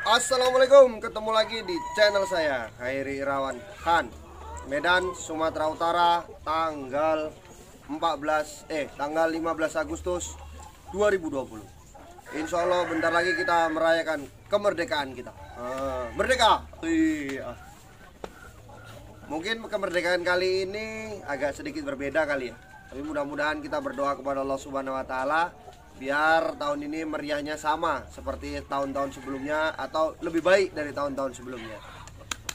Assalamualaikum, ketemu lagi di channel saya Khairi Irawan Khan, Medan, Sumatera Utara, tanggal 15 Agustus 2020. Insya Allah bentar lagi kita merayakan kemerdekaan kita. Merdeka. Iya. Mungkin kemerdekaan kali ini agak sedikit berbeda kali ya. Tapi mudah-mudahan kita berdoa kepada Allah Subhanahu wa taala biar tahun ini meriahnya sama seperti tahun-tahun sebelumnya atau lebih baik dari tahun-tahun sebelumnya.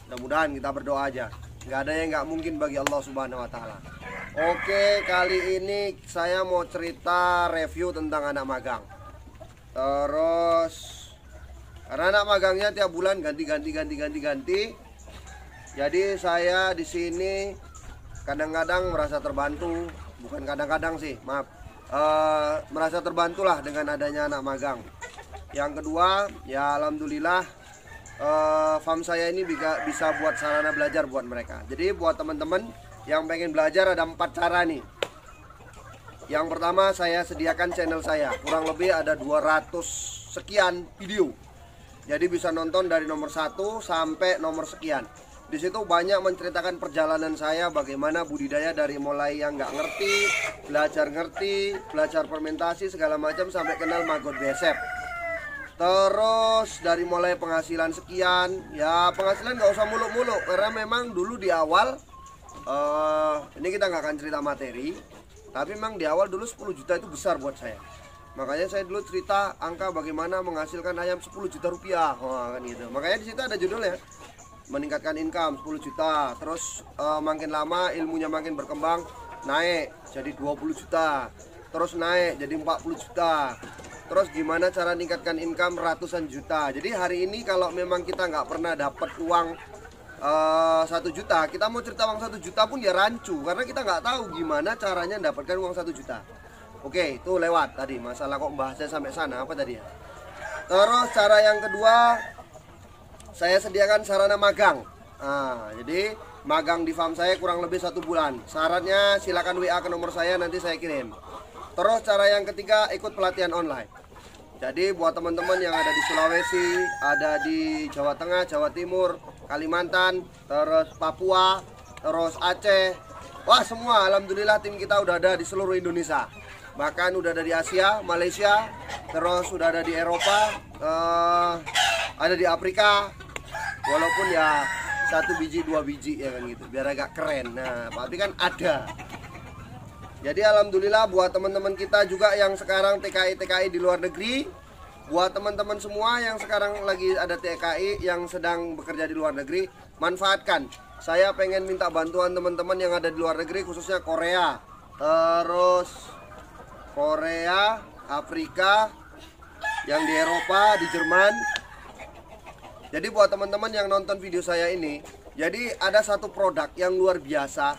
Mudah-mudahan kita berdoa aja. Nggak ada yang nggak mungkin bagi Allah Subhanahu wa taala. Oke, kali ini saya mau cerita review tentang anak magang. Terus karena anak magangnya tiap bulan ganti. Jadi saya di sini kadang-kadang merasa terbantu, bukan kadang-kadang sih, maaf. Merasa terbantulah dengan adanya anak magang. Yang kedua, ya alhamdulillah farm saya ini bisa buat sarana belajar buat mereka. Jadi buat teman-teman yang pengen belajar ada 4 cara nih. Yang pertama, saya sediakan channel saya, kurang lebih ada 200 sekian video. Jadi bisa nonton dari nomor 1 sampai nomor sekian. Di situ banyak menceritakan perjalanan saya, bagaimana budidaya dari mulai yang nggak ngerti, belajar fermentasi segala macam sampai kenal maggot BASF. Terus dari mulai penghasilan sekian, ya penghasilan nggak usah muluk-muluk karena memang dulu di awal ini kita nggak akan cerita materi, tapi memang di awal dulu 10 juta itu besar buat saya. Makanya saya dulu cerita angka bagaimana menghasilkan ayam 10 juta rupiah, kan gitu. Makanya di situ ada judulnya, meningkatkan income 10 juta. Terus makin lama ilmunya makin berkembang, naik jadi 20 juta. Terus naik jadi 40 juta. Terus gimana cara meningkatkan income ratusan juta. Jadi hari ini kalau memang kita nggak pernah dapat uang 1 juta, kita mau cerita uang 1 juta pun ya rancu, karena kita nggak tahu gimana caranya mendapatkan uang 1 juta. Oke, itu lewat tadi masalah kok bahasnya sampai sana apa tadi ya. Terus cara yang kedua, saya sediakan sarana magang. Jadi magang di farm saya kurang lebih 1 bulan. Syaratnya silakan WA ke nomor saya, nanti saya kirim. Terus cara yang ketiga, ikut pelatihan online. Jadi buat teman-teman yang ada di Sulawesi, ada di Jawa Tengah, Jawa Timur, Kalimantan, terus Papua, terus Aceh, wah semua alhamdulillah tim kita udah ada di seluruh Indonesia. Bahkan udah ada di Asia, Malaysia, terus udah ada di Eropa, ada di Afrika. Walaupun ya 1 biji 2 biji ya kan gitu, biar agak keren. Nah, tapi kan ada. Jadi alhamdulillah buat teman-teman kita juga yang sekarang TKI di luar negeri, buat teman-teman semua yang sekarang lagi ada TKI yang sedang bekerja di luar negeri, manfaatkan. Saya pengen minta bantuan teman-teman yang ada di luar negeri, khususnya Korea, terus Korea, Afrika, yang di Eropa, di Jerman. Jadi buat teman-teman yang nonton video saya ini, jadi ada satu produk yang luar biasa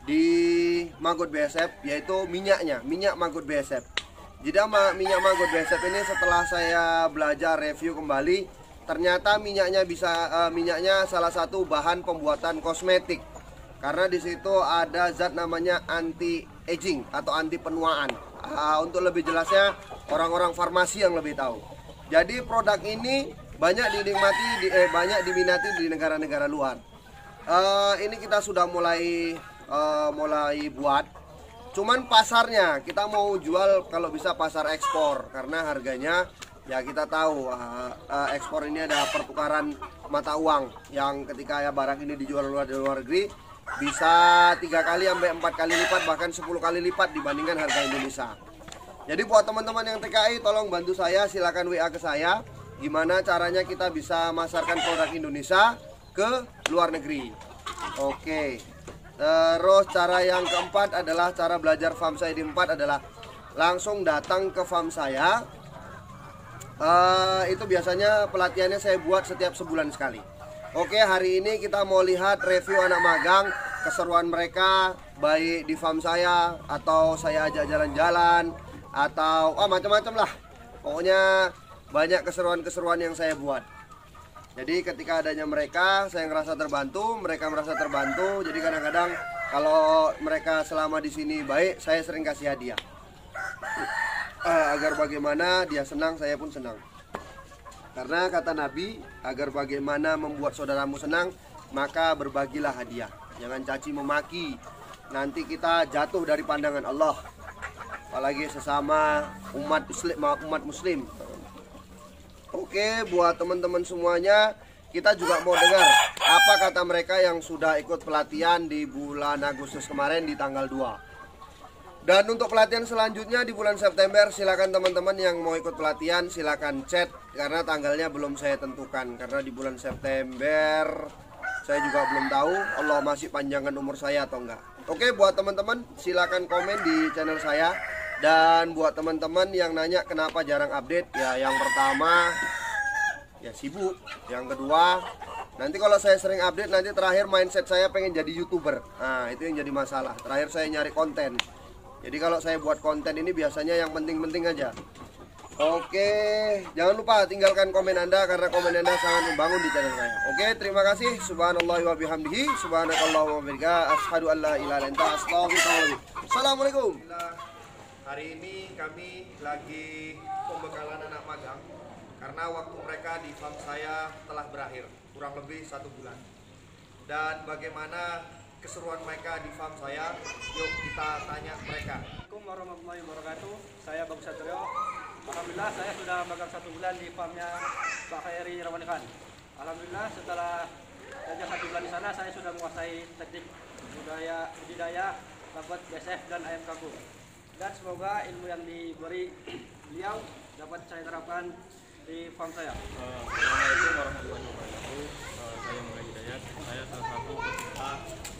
di maggot BASF, yaitu minyak maggot BASF. Jadi minyak maggot BASF ini setelah saya belajar review kembali, ternyata minyaknya salah satu bahan pembuatan kosmetik. Karena di situ ada zat namanya anti aging atau anti penuaan. Untuk lebih jelasnya orang-orang farmasi yang lebih tahu. Jadi produk ini banyak diminati di negara-negara luar. Ini kita sudah mulai buat. Cuman pasarnya kita mau jual kalau bisa pasar ekspor, karena harganya ya kita tahu ekspor ini ada pertukaran mata uang yang ketika ya barang ini dijual di luar negeri bisa 3 kali sampai 4 kali lipat, bahkan 10 kali lipat dibandingkan harga Indonesia. Jadi buat teman-teman yang TKI tolong bantu saya, silakan WA ke saya gimana caranya kita bisa masarkan produk Indonesia ke luar negeri. Oke. Terus cara yang keempat adalah cara belajar farm saya di 4 adalah langsung datang ke farm saya. Itu biasanya pelatihannya saya buat setiap sebulan sekali. Oke, hari ini kita mau lihat review anak magang, keseruan mereka baik di farm saya atau saya ajak jalan-jalan atau macam-macam lah. Pokoknya banyak keseruan-keseruan yang saya buat. Jadi ketika adanya mereka, saya ngerasa terbantu, mereka merasa terbantu. Jadi kadang-kadang kalau mereka selama di sini baik, saya sering kasih hadiah. Agar bagaimana dia senang, saya pun senang. Karena kata Nabi, agar bagaimana membuat saudaramu senang, maka berbagilah hadiah. Jangan caci memaki, nanti kita jatuh dari pandangan Allah. Apalagi sesama umat muslim. Oke, buat teman-teman semuanya, kita juga mau dengar apa kata mereka yang sudah ikut pelatihan di bulan Agustus kemarin di tanggal 2. Dan untuk pelatihan selanjutnya di bulan September, silakan teman-teman yang mau ikut pelatihan silakan chat, karena tanggalnya belum saya tentukan. Karena di bulan September saya juga belum tahu Allah masih panjangkan umur saya atau enggak. Oke, buat teman-teman silakan komen di channel saya. Dan buat teman-teman yang nanya kenapa jarang update, ya yang pertama ya sibuk, yang kedua nanti kalau saya sering update, nanti terakhir mindset saya pengen jadi YouTuber. Nah, itu yang jadi masalah. Terakhir saya nyari konten. Jadi kalau saya buat konten ini biasanya yang penting-penting aja. Oke, jangan lupa tinggalkan komen Anda, karena komen Anda sangat membangun di channel saya. Oke, terima kasih. Subhanallahi wa bihamdihi, subhanakallahumma wa bihamdika, asyhadu an la ilaha illa anta, astaghfiruka. Assalamualaikum. Hari ini kami lagi pembekalan anak magang, karena waktu mereka di farm saya telah berakhir, kurang lebih 1 bulan. Dan bagaimana keseruan mereka di farm saya, yuk kita tanya mereka. Assalamualaikum warahmatullahi wabarakatuh. Saya Bagus Satrio. Alhamdulillah saya sudah magang 1 bulan di farmnya Pak Khairi Rawanikan. Alhamdulillah setelah kerja 1 bulan di sana, saya sudah menguasai teknik budidaya dapat BSF dan ayam kampung. Dan semoga ilmu yang diberi beliau dapat saya terapkan di farm saya. Assalamualaikum warahmatullahi wabarakatuh. Saya Mulai Hidayat. Saya salah satu peserta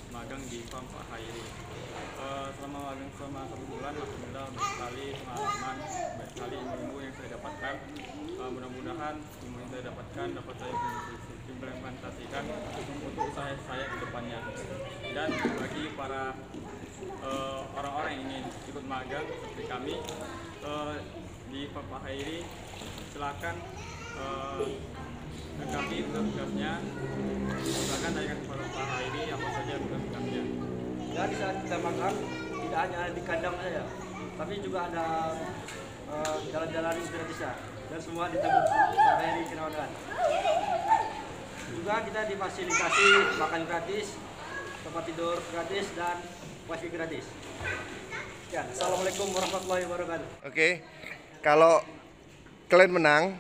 magang di farm Pak Khairi. Selama magang selama 1 bulan, alhamdulillah banyak sekali pengalaman, banyak sekali ilmu yang saya dapatkan. Mudah-mudahan ilmu yang saya dapatkan dapat saya implementasikan untuk usaha saya ke depannya. Dan bagi para orang-orang yang ingin ikut magang seperti kami di farm Pak Khairi, silakan lengkapi tugas-tugasnya. Silakan tanyakan kepada Pak Khairi apa saja tugas-tugasnya. Dan di saat kita magang, tidak hanya di kandang saja, tapi juga ada jalan-jalan gratisnya, dan semua ditanggung Pak Khairi Rawanikan. Juga kita difasilitasi makan gratis, tempat tidur gratis, dan wifi gratis. Ya, assalamualaikum warahmatullahi wabarakatuh. Oke, kalau kalian menang,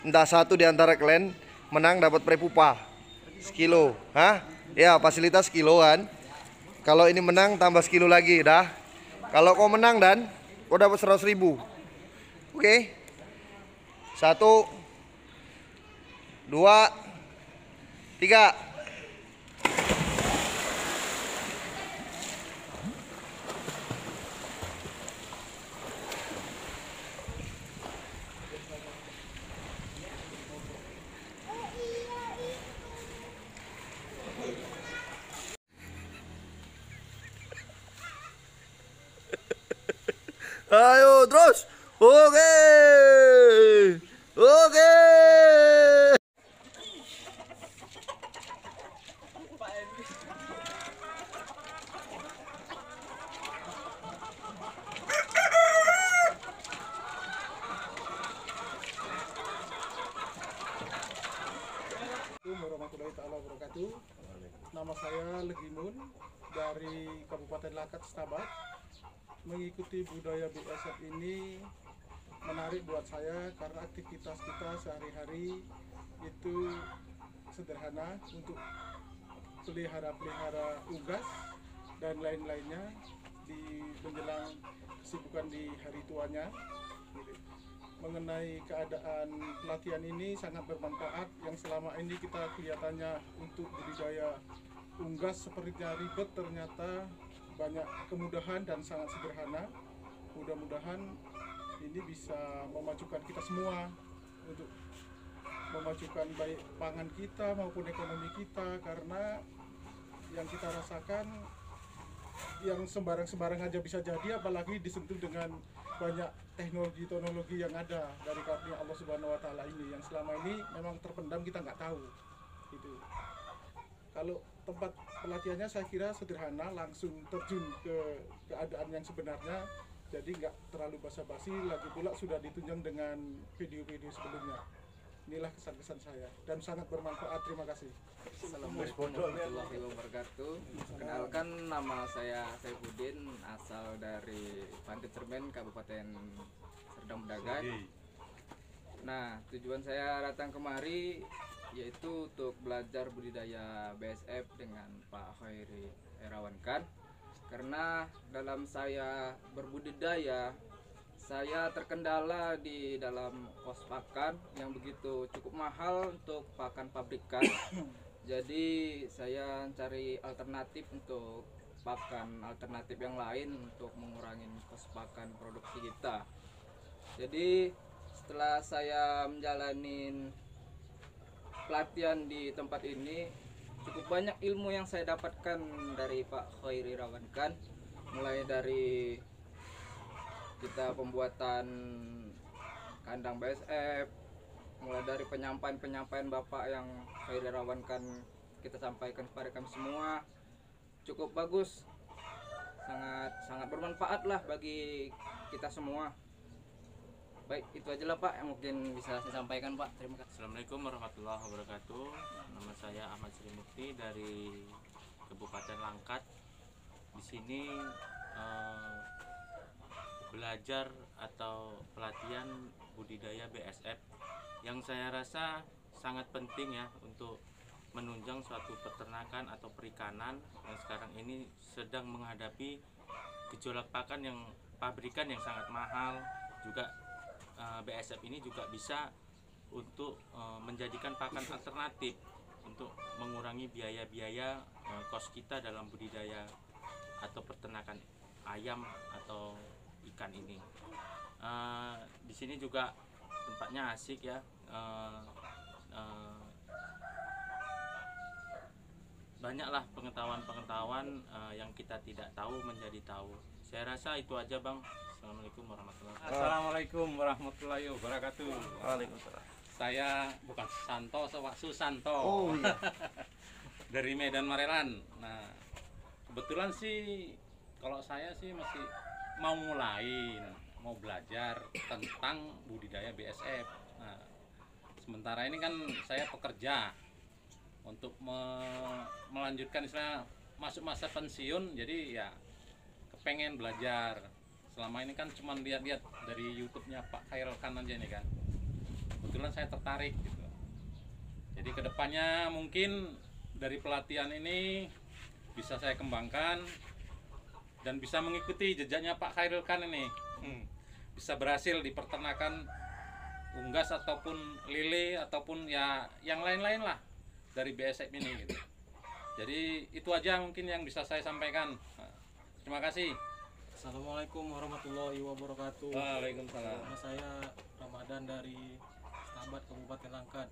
entah satu di antara kalian menang dapat prepupa sekilo, ya fasilitas kiloan. Kalau ini menang tambah sekilo lagi, dah. Kalau kau menang dan kau dapat 100.000. Oke, 1, 2, 3. Ayo terus. Oke. Oke. Warahmatullahi taala wabarakatuh. Nama saya Legimun dari Kabupaten Lakat, Setabat. Mengikuti budaya BSF ini menarik buat saya karena aktivitas kita sehari-hari itu sederhana, untuk pelihara unggas dan lain-lainnya di menjelang kesibukan di hari tuanya. Mengenai keadaan pelatihan ini sangat bermanfaat, yang selama ini kita kelihatannya untuk budidaya unggas sepertinya ribet, ternyata banyak kemudahan dan sangat sederhana. Mudah-mudahan ini bisa memajukan kita semua, untuk memajukan baik pangan kita maupun ekonomi kita, karena yang kita rasakan yang sembarang-sembarang aja bisa jadi, apalagi disentuh dengan banyak teknologi yang ada dari karunia Allah Subhanahu wa taala ini, yang selama ini memang terpendam, kita nggak tahu gitu. Kalau tempat pelatihannya saya kira sederhana, langsung terjun ke keadaan yang sebenarnya, jadi nggak terlalu basa-basi, lagi pula sudah ditunjang dengan video-video sebelumnya. Inilah kesan-kesan saya dan sangat bermanfaat. Terima kasih. Assalamualaikum warahmatullahi wabarakatuh. Kenalkan, nama saya Saifuddin, asal dari Pantai Cermen, Kabupaten Serdang Bedagai. Nah, tujuan saya datang kemari yaitu untuk belajar budidaya BSF dengan Pak Khairi Irawankan. Karena dalam saya berbudidaya, saya terkendala di dalam kos pakan yang begitu cukup mahal untuk pakan pabrikan. Jadi saya cari alternatif untuk pakan alternatif yang lain untuk mengurangi kos pakan produksi kita. Jadi setelah saya menjalani pelatihan di tempat ini, cukup banyak ilmu yang saya dapatkan dari Pak Khairi Irawankan, mulai dari kita pembuatan kandang BSF, mulai dari penyampaian Bapak yang Khairi Irawankan kita sampaikan kepada kami semua, cukup bagus, sangat bermanfaat lah bagi kita semua. Baik, itu aja lah Pak yang mungkin bisa saya sampaikan Pak. Terima kasih. Assalamualaikum warahmatullahi wabarakatuh. Nama saya Ahmad Sri Mukti dari Kabupaten Langkat. Di sini belajar atau pelatihan budidaya BSF yang saya rasa sangat penting ya untuk menunjang suatu peternakan atau perikanan yang sekarang ini sedang menghadapi gejolak pakan yang pabrikan yang sangat mahal. Juga BSF ini juga bisa untuk menjadikan pakan alternatif untuk mengurangi biaya-biaya kos kita dalam budidaya atau peternakan ayam atau ikan ini. Di sini juga tempatnya asik ya. Banyaklah pengetahuan-pengetahuan yang kita tidak tahu menjadi tahu. Saya rasa itu aja Bang. Assalamualaikum warahmatullahi wabarakatuh. Assalamualaikum warahmatullahi wabarakatuh. Waalaikumsalam. Saya bukan Susanto, Pak Susanto. Oh iya. Dari Medan Marelan. Nah, kebetulan sih kalau saya sih masih mau belajar tentang budidaya BSF. Nah, sementara ini kan saya pekerja untuk melanjutkan istilah masuk masa pensiun, jadi ya kepengen belajar. Selama ini kan cuma lihat-lihat dari YouTube-nya Pak Khairul Khan aja nih kan. Kebetulan saya tertarik gitu. Jadi kedepannya mungkin dari pelatihan ini bisa saya kembangkan dan bisa mengikuti jejaknya Pak Khairul Khan ini. Bisa berhasil di peternakan unggas ataupun lele ataupun ya yang lain-lain lah dari BSF ini gitu. Jadi itu aja mungkin yang bisa saya sampaikan. Terima kasih. Assalamualaikum warahmatullahi wabarakatuh. Waalaikumsalam. Nama saya Ramadan dari Stabat Kabupaten Langkat.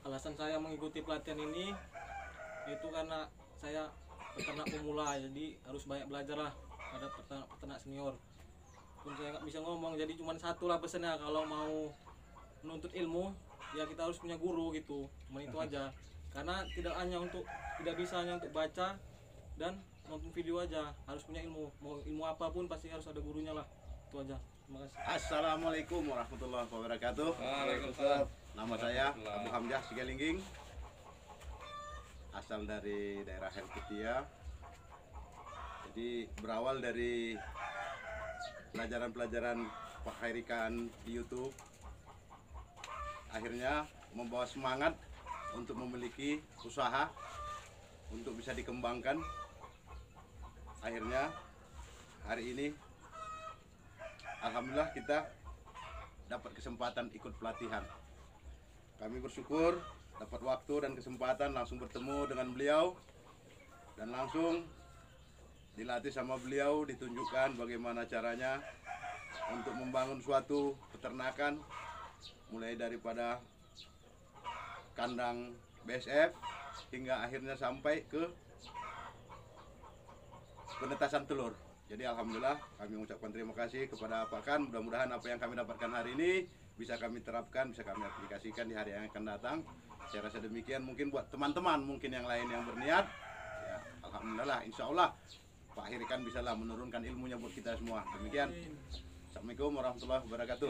Alasan saya mengikuti pelatihan ini itu karena saya peternak pemula, jadi harus banyak belajar lah pada peternak senior. Pun saya nggak bisa ngomong, jadi cuma satu lah pesannya, kalau mau menuntut ilmu ya kita harus punya guru gitu. Cuma itu aja. Karena tidak bisa hanya untuk baca dan nonton video aja, harus punya ilmu. Mau ilmu apapun pasti harus ada gurunya lah. Itu aja. Terima kasih. Assalamualaikum warahmatullahi wabarakatuh. Waalaikumsalam. Nama saya Abu Hamzah Sigalingging, asal dari daerah Helkutia. Jadi berawal dari pelajaran-pelajaran Pak Khairi Khan di YouTube, akhirnya membawa semangat untuk memiliki usaha untuk bisa dikembangkan. Akhirnya hari ini alhamdulillah kita dapat kesempatan ikut pelatihan. Kami bersyukur dapat waktu dan kesempatan langsung bertemu dengan beliau dan langsung dilatih sama beliau, ditunjukkan bagaimana caranya untuk membangun suatu peternakan, mulai daripada kandang BSF hingga akhirnya sampai ke penetasan telur. Jadi alhamdulillah kami mengucapkan terima kasih kepada Pak Khan. Mudah-mudahan apa yang kami dapatkan hari ini bisa kami terapkan, bisa kami aplikasikan di hari yang akan datang. Saya rasa demikian. Mungkin buat teman-teman mungkin yang lain yang berniat, ya alhamdulillah insya Allah Pak Khairi Khan bisa lah menurunkan ilmunya buat kita semua. Demikian. Assalamualaikum warahmatullahi wabarakatuh.